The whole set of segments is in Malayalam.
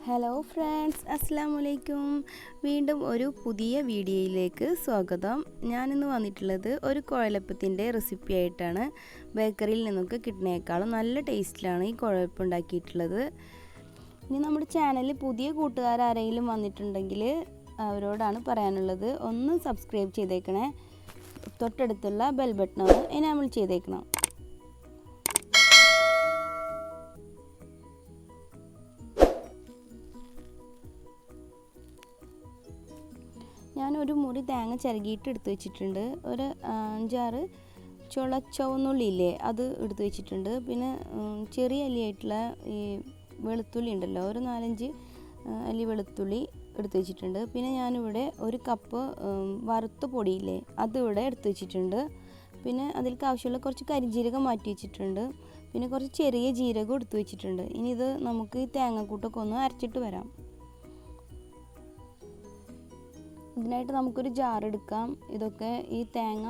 ഹലോ ഫ്രണ്ട്സ്, അസ്സലാമു അലൈക്കും. വീണ്ടും ഒരു പുതിയ വീഡിയോയിലേക്ക് സ്വാഗതം. ഞാനിന്ന് വന്നിട്ടുള്ളത് ഒരു കുഴലപ്പത്തിൻ്റെ റെസിപ്പി ആയിട്ടാണ്. ബേക്കറിയിൽ നിന്നൊക്കെ കിട്ടുന്നേക്കാളും നല്ല ടേസ്റ്റിലാണ് ഈ കുഴലപ്പം ഉണ്ടാക്കിയിട്ടുള്ളത്. ഇനി നമ്മുടെ ചാനലിൽ പുതിയ കൂട്ടുകാരാരെങ്കിലും വന്നിട്ടുണ്ടെങ്കിൽ അവരോടാണ് പറയാനുള്ളത്, ഒന്ന് സബ്സ്ക്രൈബ് ചെയ്തേക്കണേ. തൊട്ടടുത്തുള്ള ബെൽ ബട്ടൺ ഒന്ന് എനാബിൾ ചെയ്തേക്കണം. ഞാനൊരു മുറി തേങ്ങ ചിരകിയിട്ട് എടുത്ത് വെച്ചിട്ടുണ്ട്. ഒരു 5-6 ചുവന്നുള്ളിയില്ലേ, അത് എടുത്ത് വെച്ചിട്ടുണ്ട്. പിന്നെ ചെറിയ അല്ലിയായിട്ടുള്ള ഈ വെളുത്തുള്ളി ഉണ്ടല്ലോ, ഒരു 4-5 അല്ലി വെളുത്തുള്ളി എടുത്ത് വെച്ചിട്ടുണ്ട്. പിന്നെ ഞാനിവിടെ ഒരു കപ്പ് വറുത്ത പൊടിയില്ലേ, അതിവിടെ എടുത്ത് വെച്ചിട്ടുണ്ട്. പിന്നെ അതിലേക്ക് ആവശ്യമുള്ള കുറച്ച് കരിഞ്ജീരകം മാറ്റി വെച്ചിട്ടുണ്ട്. പിന്നെ കുറച്ച് ചെറിയ ജീരകം എടുത്ത് വെച്ചിട്ടുണ്ട്. ഇനി ഇത് നമുക്ക് ഈ തേങ്ങാക്കൂട്ടൊക്കെ ഒന്ന് അരച്ചിട്ട് വരാം. ഇതിനായിട്ട് നമുക്കൊരു ജാർ എടുക്കാം. ഇതൊക്കെ ഈ തേങ്ങ,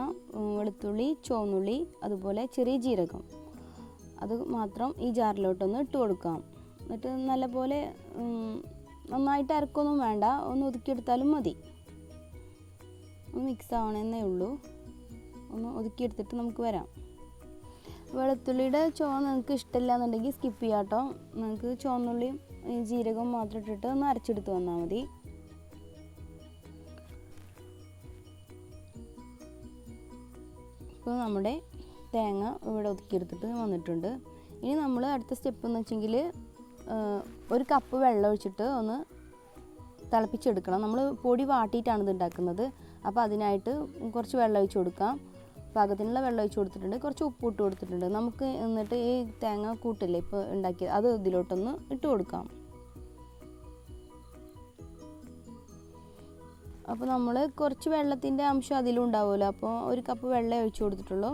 വെളുത്തുള്ളി, ചുവന്നുള്ളി, അതുപോലെ ചെറിയ ജീരകം, അത് മാത്രം ഈ ജാറിലോട്ടൊന്ന് ഇട്ട് കൊടുക്കാം. എന്നിട്ട് നല്ലപോലെ നന്നായിട്ട് അരക്കൊന്നും വേണ്ട, ഒന്ന് ഒതുക്കിയെടുത്താലും മതി. ഒന്ന് മിക്സ് ആവണമെന്നേ ഉള്ളൂ. ഒന്ന് ഒതുക്കിയെടുത്തിട്ട് നമുക്ക് വരാം. വെളുത്തുള്ളിയുടെ ചുവ നിങ്ങൾക്ക് ഇഷ്ടമില്ല എന്നുണ്ടെങ്കിൽ സ്കിപ്പ് ചെയ്യാം കേട്ടോ. നിങ്ങൾക്ക് ചുവന്നുള്ളിയും ജീരകവും മാത്രം ഇട്ടിട്ട് ഒന്ന് അരച്ചെടുത്ത് വന്നാൽ മതി. ഇപ്പോൾ നമ്മുടെ തേങ്ങ ഇവിടെ ഒതുക്കിയെടുത്തിട്ട് വന്നിട്ടുണ്ട്. ഇനി നമ്മൾ അടുത്ത സ്റ്റെപ്പ് എന്ന് വെച്ചെങ്കിൽ ഒരു കപ്പ് വെള്ളം ഒഴിച്ചിട്ട് ഒന്ന് തിളപ്പിച്ചെടുക്കണം. നമ്മൾ പൊടി വാട്ടിയിട്ടാണ് ഇത് ഉണ്ടാക്കുന്നത്. അപ്പോൾ അതിനായിട്ട് കുറച്ച് വെള്ളം ഒഴിച്ച് കൊടുക്കാം. പാകത്തിനുള്ള വെള്ളം ഒഴിച്ച് കൊടുത്തിട്ടുണ്ട്. കുറച്ച് ഉപ്പ് ഇട്ട് കൊടുത്തിട്ടുണ്ട്. നമുക്ക് എന്നിട്ട് ഈ തേങ്ങ കൂട്ടില്ലേ ഇപ്പോൾ ഉണ്ടാക്കിയത്, അത് ഇതിലോട്ടൊന്ന് ഇട്ട് കൊടുക്കാം. അപ്പോൾ നമ്മൾ കുറച്ച് വെള്ളത്തിൻ്റെ അംശം അതിലും ഉണ്ടാവുമല്ലോ, അപ്പോൾ ഒരു കപ്പ് വെള്ളം ഒഴിച്ച് കൊടുത്തിട്ടുള്ളൂ.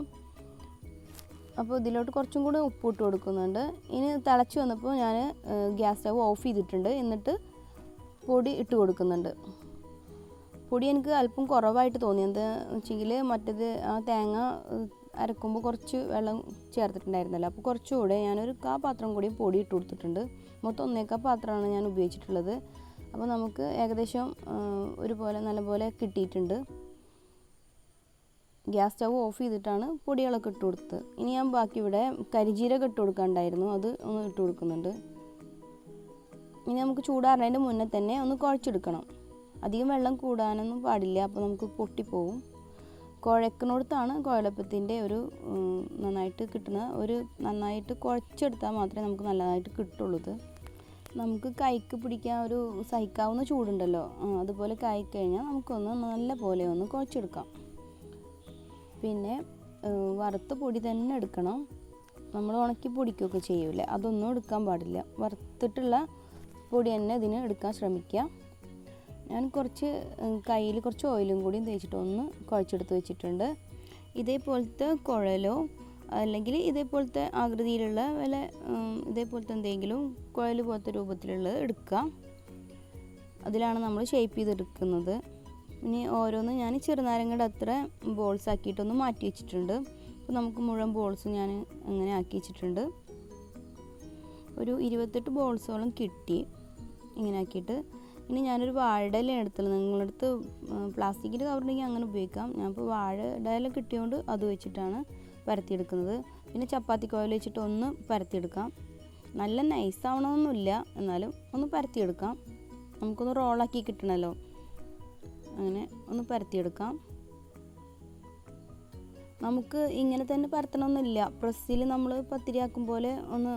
അപ്പോൾ ഇതിലോട്ട് കുറച്ചും കൂടി ഉപ്പ് ഇട്ട് കൊടുക്കുന്നുണ്ട്. ഇനി തിളച്ച് വന്നപ്പോൾ ഞാൻ ഗ്യാസ് സ്റ്റവ് ഓഫ് ചെയ്തിട്ടുണ്ട്. എന്നിട്ട് പൊടി ഇട്ട് കൊടുക്കുന്നുണ്ട്. പൊടി എനിക്ക് അല്പം കുറവായിട്ട് തോന്നി. എന്താണെന്ന് വെച്ചെങ്കിൽ മറ്റേത് ആ തേങ്ങ അരക്കുമ്പോൾ കുറച്ച് വെള്ളം ചേർത്തിട്ടുണ്ടായിരുന്നല്ലോ, അപ്പോൾ കുറച്ചുകൂടെ ഞാനൊരു പാത്രം കൂടി പൊടി ഇട്ട് കൊടുത്തിട്ടുണ്ട്. മൊത്തം 1 പാത്രമാണ് ഞാൻ ഉപയോഗിച്ചിട്ടുള്ളത്. അപ്പോൾ നമുക്ക് ഏകദേശം ഒരുപോലെ നല്ലപോലെ കിട്ടിയിട്ടുണ്ട്. ഗ്യാസ് സ്റ്റവ് ഓഫ് ചെയ്തിട്ടാണ് പൊടികളൊക്കെ ഇട്ട് കൊടുത്തത്. ഇനി ഞാൻ ബാക്കി ഇവിടെ കരിജീരകം ഇട്ട് കൊടുക്കാനുണ്ടായിരുന്നു, അത് ഒന്ന് ഇട്ട് കൊടുക്കുന്നുണ്ട്. ഇനി നമുക്ക് ചൂടാറുന്നതിൻ്റെ മുന്നേ തന്നെ ഒന്ന് കുഴച്ചെടുക്കണം. അധികം വെള്ളം കൂടാനൊന്നും പാടില്ല, അപ്പോൾ നമുക്ക് പൊട്ടിപ്പോവും. കുഴക്കുന്നിടത്താണ് കുഴലപ്പത്തിൻ്റെ ഒരു നന്നായിട്ട് കിട്ടുന്ന നന്നായിട്ട് കുഴച്ചെടുത്താൽ മാത്രമേ നമുക്ക് നല്ലതായിട്ട് കിട്ടുള്ളൂ. നമുക്ക് കൈക്ക് പിടിക്കാൻ ഒരു സഹിക്കാവുന്ന ചൂടുണ്ടല്ലോ, അതുപോലെ കഴിഞ്ഞാൽ നമുക്കൊന്ന് നല്ല പോലെ ഒന്ന് കുഴച്ചെടുക്കാം. പിന്നെ വറുത്ത പൊടി തന്നെ എടുക്കണം. നമ്മൾ ഉണക്കി പൊടിക്കുകയൊക്കെ ചെയ്യൂലേ, അതൊന്നും എടുക്കാൻ പാടില്ല. വറുത്തിട്ടുള്ള പൊടി തന്നെ ഇതിന് എടുക്കാൻ ശ്രമിക്കുക. ഞാൻ കുറച്ച് കയ്യിൽ കുറച്ച് ഓയിലും കൂടി തേച്ചിട്ട് ഒന്ന് കുഴച്ചെടുത്ത് വെച്ചിട്ടുണ്ട്. ഇതേപോലത്തെ കുഴലോ അല്ലെങ്കിൽ ഇതേപോലത്തെ ആകൃതിയിലുള്ള വല്ല ഇതേപോലത്തെ എന്തെങ്കിലും കുഴൽ പോലത്തെ രൂപത്തിലുള്ളത് എടുക്കുക. അതിലാണ് നമ്മൾ ഷേപ്പ് ചെയ്തെടുക്കുന്നത്. ഇനി ഓരോന്ന് ഞാൻ ചെറുനാരങ്ങയുടെ അത്ര ബോൾസ് ആക്കിയിട്ടൊന്ന് മാറ്റി വെച്ചിട്ടുണ്ട്. അപ്പോൾ നമുക്ക് മുഴുവൻ ബോൾസ് ഞാൻ അങ്ങനെ ആക്കി വെച്ചിട്ടുണ്ട്. ഒരു 28 ബോൾസോളം കിട്ടി ഇങ്ങനെ ആക്കിയിട്ട്. ഇനി ഞാനൊരു വാഴയുടെ ഇല എടുത്തുള്ളത്. നിങ്ങളുടെ അടുത്ത് പ്ലാസ്റ്റിക്കിൻ്റെ കവറുണ്ടെങ്കിൽ അങ്ങനെ ഉപയോഗിക്കാം. ഞാനിപ്പോൾ വാഴയുടെ ഇല കിട്ടിയതുകൊണ്ട് അത് വെച്ചിട്ടാണ് പരത്തിയെടുക്കുന്നത്. പിന്നെ ചപ്പാത്തി കോയിൽ വെച്ചിട്ട് ഒന്ന് പരത്തിയെടുക്കാം. നല്ല നൈസാവണമെന്നൊന്നുമില്ല, എന്നാലും ഒന്ന് പരത്തിയെടുക്കാം. നമുക്കൊന്ന് റോളാക്കി കിട്ടണമല്ലോ, അങ്ങനെ ഒന്ന് പരത്തിയെടുക്കാം. നമുക്ക് ഇങ്ങനെ തന്നെ പരത്തണമെന്നില്ല. പ്രസ്സിൽ നമ്മൾ പത്തിരി ആക്കും പോലെ ഒന്ന്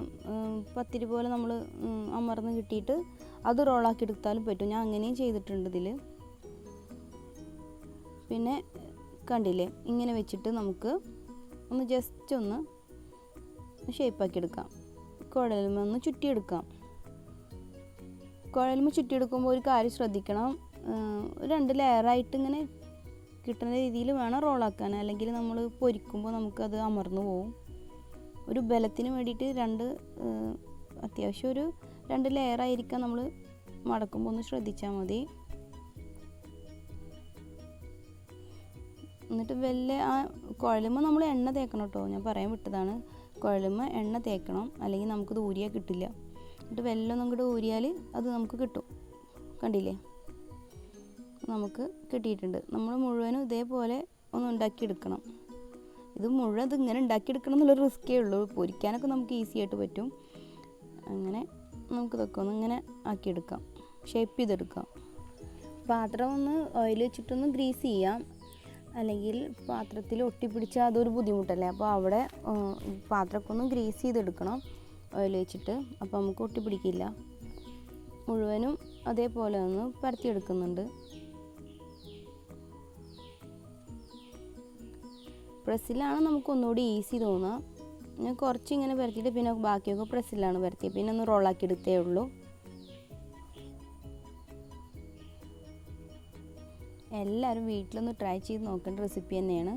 പത്തിരി പോലെ നമ്മൾ അമർന്ന് കിട്ടിയിട്ട് അത് റോളാക്കി എടുത്താലും പറ്റും. ഞാൻ അങ്ങനെയും ചെയ്തിട്ടുണ്ട് ഇതിൽ. പിന്നെ കണ്ടില്ലേ, ഇങ്ങനെ വെച്ചിട്ട് നമുക്ക് ഒന്ന് ജസ്റ്റ് ഒന്ന് ഷേപ്പാക്കി എടുക്കാം. കുഴലുമ ഒന്ന് ചുറ്റിയെടുക്കാം. കുഴലുമ ചുറ്റിയെടുക്കുമ്പോൾ ഒരു കാര്യം ശ്രദ്ധിക്കണം, 2 ലെയറായിട്ട് ഇങ്ങനെ കിട്ടുന്ന രീതിയിൽ വേണം റോളാക്കാൻ. അല്ലെങ്കിൽ നമ്മൾ പൊരിക്കുമ്പോൾ നമുക്കത് അമർന്നു പോവും. ഒരു ബലത്തിന് വേണ്ടിയിട്ട് അത്യാവശ്യം ഒരു 2 ലെയറായിരിക്കാൻ നമ്മൾ മടക്കുമ്പോൾ ഒന്ന് ശ്രദ്ധിച്ചാൽ മതി. എന്നിട്ട് ആ കുഴലുമ്പോൾ നമ്മൾ എണ്ണ തേക്കണം കേട്ടോ, ഞാൻ പറയാൻ വിട്ടതാണ്. കുഴലുമ്പോൾ എണ്ണ തേക്കണം, അല്ലെങ്കിൽ നമുക്കത് ഊരിയാൽ കിട്ടില്ല. എന്നിട്ട് വെല്ലം അങ്ങോട്ട് ഊരിയാൽ അത് നമുക്ക് കിട്ടും. കണ്ടില്ലേ, നമുക്ക് കിട്ടിയിട്ടുണ്ട്. നമ്മൾ മുഴുവനും ഇതേപോലെ ഒന്ന് ഉണ്ടാക്കിയെടുക്കണം. ഇത് മുഴുവൻ ഇതിങ്ങനെ ഉണ്ടാക്കിയെടുക്കണം എന്നുള്ളൊരു റിസ്ക്കേ ഉള്ളൂ. പൊരിക്കാനൊക്കെ നമുക്ക് ഈസി ആയിട്ട് പറ്റും. അങ്ങനെ നമുക്കിതൊക്കെ ഒന്ന് ഇങ്ങനെ ആക്കിയെടുക്കാം, ഷേപ്പ് ചെയ്തെടുക്കാം. പാത്രം ഒന്ന് ഓയിൽ വെച്ചിട്ടൊന്ന് ഗ്രീസ് ചെയ്യാം, അല്ലെങ്കിൽ പാത്രത്തിൽ ഒട്ടിപ്പിടിച്ചാൽ അതൊരു ബുദ്ധിമുട്ടല്ലേ. അപ്പോൾ അവിടെ പാത്രമൊക്കെ ഒന്ന് ഗ്രീസ് ചെയ്തെടുക്കണം ഓയിൽ വെച്ചിട്ട്, അപ്പോൾ നമുക്ക് ഒട്ടിപ്പിടിക്കില്ല. മുഴുവനും അതേപോലെ ഒന്ന് പരത്തിയെടുക്കുന്നുണ്ട്. പ്രസ്സിലാണ് നമുക്ക് ഒന്നുകൂടി ഈസി തോന്നുക. ഞാൻ കുറച്ച് ഇങ്ങനെ പരത്തിയിട്ട് പിന്നെ ബാക്കിയൊക്കെ പ്രസ്സിലാണ് പരത്തിയത്, പിന്നെ ഒന്ന് റോളാക്കി എടുത്തേ ഉള്ളൂ. എല്ലാവരും വീട്ടിലൊന്ന് ട്രൈ ചെയ്ത് നോക്കേണ്ട റെസിപ്പി തന്നെയാണ്.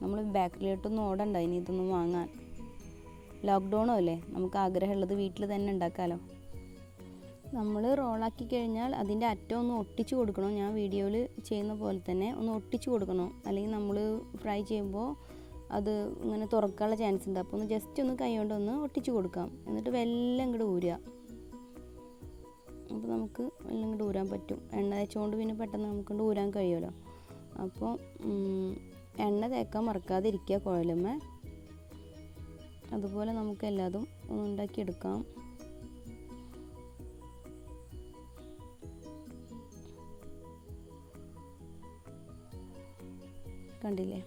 നമ്മൾ ബേക്കറിയിലോട്ടൊന്നും ഓടണ്ട ഇനി ഇതൊന്നും വാങ്ങാൻ. ലോക്ക്ഡൗണോ അല്ലേ, നമുക്ക് ആഗ്രഹമുള്ളത് വീട്ടിൽ തന്നെ ഉണ്ടാക്കാമല്ലോ. നമ്മൾ റോളാക്കി കഴിഞ്ഞാൽ അതിൻ്റെ അറ്റം ഒന്ന് ഒട്ടിച്ച് കൊടുക്കണം. ഞാൻ വീഡിയോയിൽ ചെയ്യുന്ന പോലെ തന്നെ ഒന്ന് ഒട്ടിച്ച് കൊടുക്കണം, അല്ലെങ്കിൽ നമ്മൾ ഫ്രൈ ചെയ്യുമ്പോൾ അത് ഇങ്ങനെ തുറക്കാനുള്ള ചാൻസ് ഉണ്ട്. അപ്പോൾ ഒന്ന് ജസ്റ്റ് ഒന്ന് കൈ കൊണ്ടൊന്ന് ഒട്ടിച്ച് കൊടുക്കാം. എന്നിട്ട് വെല്ലം ഇങ്ങോട്ട് ഊരുക. അപ്പോൾ നമുക്ക് വെല്ലം ഇങ്ങോട്ട് ഊരാൻ പറ്റും. എണ്ണ തേച്ചുകൊണ്ട് പിന്നെ പെട്ടെന്ന് നമുക്കൊണ്ട് ഊരാൻ കഴിയുമല്ലോ. അപ്പോൾ എണ്ണ തേക്കാൻ മറക്കാതിരിക്കുക കുഴലുമ്മ. അതുപോലെ നമുക്ക് എല്ലാതും ഒന്ന് ഉണ്ടാക്കിയെടുക്കാം. കണ്ടില്ലേ,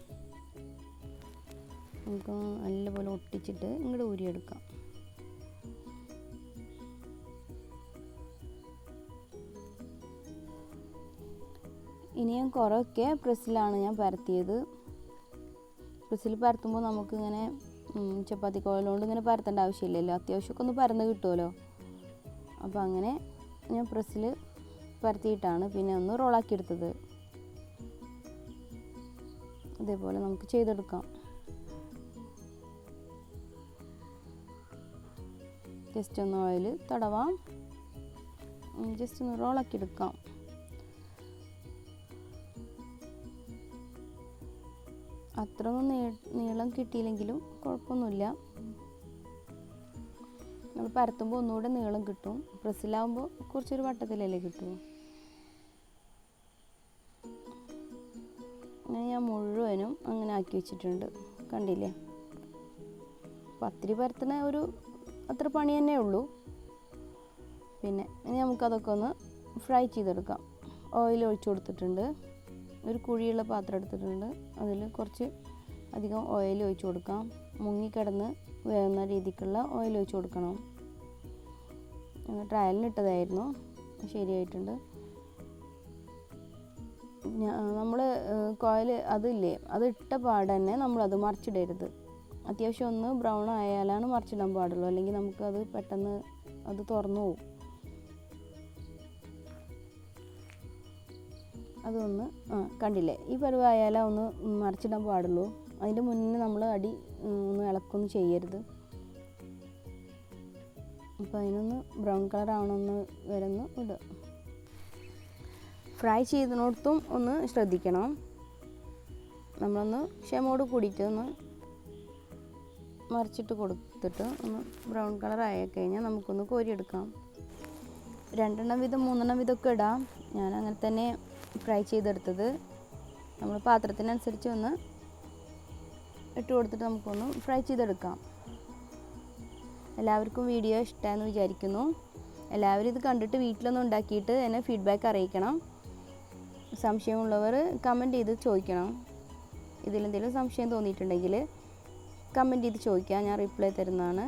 നമുക്ക് നല്ലപോലെ ഒട്ടിച്ചിട്ട് ഇങ്ങോട്ട് ഊരിയെടുക്കാം. ഇനി ഞാൻ കുറേയൊക്കെ പ്രസ്സിലാണ് ഞാൻ പരത്തിയത്. പ്രസ്സിൽ പരത്തുമ്പോൾ നമുക്കിങ്ങനെ ചപ്പാത്തി കോലുകൊണ്ട് ഇങ്ങനെ പരത്തേണ്ട ആവശ്യമില്ലല്ലോ, അത്യാവശ്യമൊക്കെ ഒന്ന് പരന്ന് കിട്ടുമല്ലോ. അപ്പോൾ അങ്ങനെ ഞാൻ പ്രസ്സിൽ പരത്തിയിട്ടാണ് പിന്നെ ഒന്ന് റോളാക്കി എടുത്തത്. ഇതേപോലെ നമുക്ക് ചെയ്തെടുക്കാം. ജസ്റ്റ് ഒന്ന് ഓയിൽ തടവാം, ജസ്റ്റ് ഒന്ന് റോളാക്കി എടുക്കാം. അത്രയൊന്നും നീളം കിട്ടിയില്ലെങ്കിലും കുഴപ്പമൊന്നുമില്ല. നമ്മൾ പരത്തുമ്പോൾ ഒന്നുകൂടെ നീളം കിട്ടും. പ്രസ്സിലാവുമ്പോൾ കുറച്ചൊരു വട്ടത്തിലല്ലേ കിട്ടുമോ. അങ്ങനെ ഞാൻ മുഴുവനും അങ്ങനെ ആക്കി വെച്ചിട്ടുണ്ട്. കണ്ടില്ലേ, പത്തിരി പരത്തുന്ന ഒരു അത്ര പണി തന്നെ ഉള്ളൂ. പിന്നെ ഇനി നമുക്കതൊക്കെ ഒന്ന് ഫ്രൈ ചെയ്തെടുക്കാം. ഓയിൽ ഒഴിച്ചു കൊടുത്തിട്ടുണ്ട്. ഒരു കുഴിയുള്ള പാത്രം എടുത്തിട്ടുണ്ട്. അതിൽ കുറച്ച് അധികം ഓയിൽ ഒഴിച്ചു കൊടുക്കാം. മുങ്ങിക്കിടന്ന് വേവുന്ന രീതിക്കുള്ള ഓയിൽ ഒഴിച്ചു കൊടുക്കണം. ട്രയലിനിട്ടതായിരുന്നു, ശരിയായിട്ടുണ്ട്. നമ്മൾ കോയിൽ അതില്ലേ, അത് ഇട്ട പാടെ തന്നെ നമ്മളത് മറിച്ചിടരുത്. അത്യാവശ്യം ഒന്ന് ബ്രൗൺ ആയാലാണ് മറിച്ചിടാൻ പാടുള്ളൂ, അല്ലെങ്കിൽ നമുക്കത് പെട്ടെന്ന് അത് തുറന്നു പോകും. അതൊന്ന് കണ്ടില്ലേ, ഈ പരുവായാലും ഒന്ന് മറിച്ചിടാൻ പാടുള്ളൂ. അതിൻ്റെ മുന്നേ നമ്മൾ അടി ഒന്ന് ഇളക്കൊന്നും ചെയ്യരുത്. അപ്പോൾ അതിനൊന്ന് ബ്രൗൺ കളർ ആവണമെന്ന് വരെന്ന് ഇടുക. ഫ്രൈ ചെയ്തിടത്തും ഒന്ന് ശ്രദ്ധിക്കണം. നമ്മളൊന്ന് ക്ഷമയോട് കൂടിയിട്ട് ഒന്ന് മറിച്ചിട്ട് കൊടുത്തിട്ട് ഒന്ന് ബ്രൗൺ കളർ ആയി കഴിഞ്ഞാൽ നമുക്കൊന്ന് കോരിയെടുക്കാം. 2 വീതം 3 വീതമൊക്കെ ഇടാം. ഞാൻ അങ്ങനെ തന്നെ ഫ്രൈ ചെയ്തെടുത്തത്. നമ്മൾ പാത്രത്തിനനുസരിച്ച് ഒന്ന് ഇട്ട് കൊടുത്തിട്ട് നമുക്കൊന്ന് ഫ്രൈ ചെയ്തെടുക്കാം. എല്ലാവർക്കും വീഡിയോ ഇഷ്ടമായെന്ന് വിചാരിക്കുന്നു. എല്ലാവരും ഇത് കണ്ടിട്ട് വീട്ടിലൊന്നും ഉണ്ടാക്കിയിട്ട് എന്നെ ഫീഡ്ബാക്ക് അറിയിക്കണം. സംശയമുള്ളവർ കമൻറ്റ് ചെയ്ത് ചോദിക്കണം. ഇതിലെന്തെങ്കിലും സംശയം തോന്നിയിട്ടുണ്ടെങ്കിൽ കമൻറ്റ് ചെയ്ത് ചോദിക്കുക, ഞാൻ റിപ്ലൈ തരുന്നതാണ്.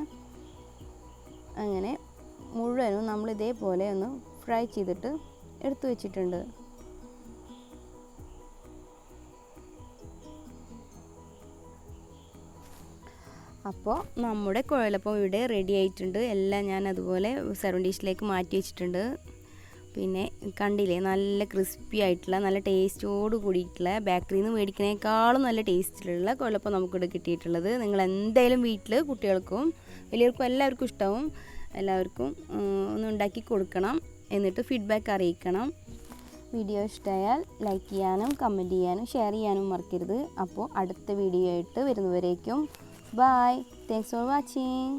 അങ്ങനെ മുഴുവനും നമ്മൾ ഇതേപോലെ ഒന്ന് ഫ്രൈ ചെയ്തിട്ട് എടുത്തു വെച്ചിട്ടുണ്ട്. അപ്പോൾ നമ്മുടെ കുഴലപ്പം ഇവിടെ റെഡി ആയിട്ടുണ്ട്. എല്ലാം ഞാൻ അതുപോലെ സെർവിങ് ഡിഷിലേക്ക് മാറ്റി വെച്ചിട്ടുണ്ട്. പിന്നെ കണ്ടില്ലേ, നല്ല ക്രിസ്പി ആയിട്ടുള്ള നല്ല ടേസ്റ്റോട് കൂടിയിട്ടുള്ള ബേക്കറിയിൽ നിന്ന് മേടിക്കുന്നതിനേക്കാളും നല്ല ടേസ്റ്റിലുള്ള കുഴലപ്പം നമുക്കിവിടെ കിട്ടിയിട്ടുള്ളത്. നിങ്ങൾ എന്തായാലും വീട്ടിൽ കുട്ടികൾക്കും വലിയവർക്കും എല്ലാവർക്കും ഇഷ്ടമാവും. എല്ലാവർക്കും ഒന്ന് ഉണ്ടാക്കി കൊടുക്കണം. എന്നിട്ട് ഫീഡ്ബാക്ക് അറിയിക്കണം. വീഡിയോ ഇഷ്ടമായാൽ ലൈക്ക് ചെയ്യാനും കമൻറ്റ് ചെയ്യാനും ഷെയർ ചെയ്യാനും മറക്കരുത്. അപ്പോൾ അടുത്ത വീഡിയോ ആയിട്ട് വരുന്നവരേക്കും ബൈ. Thanks for watching.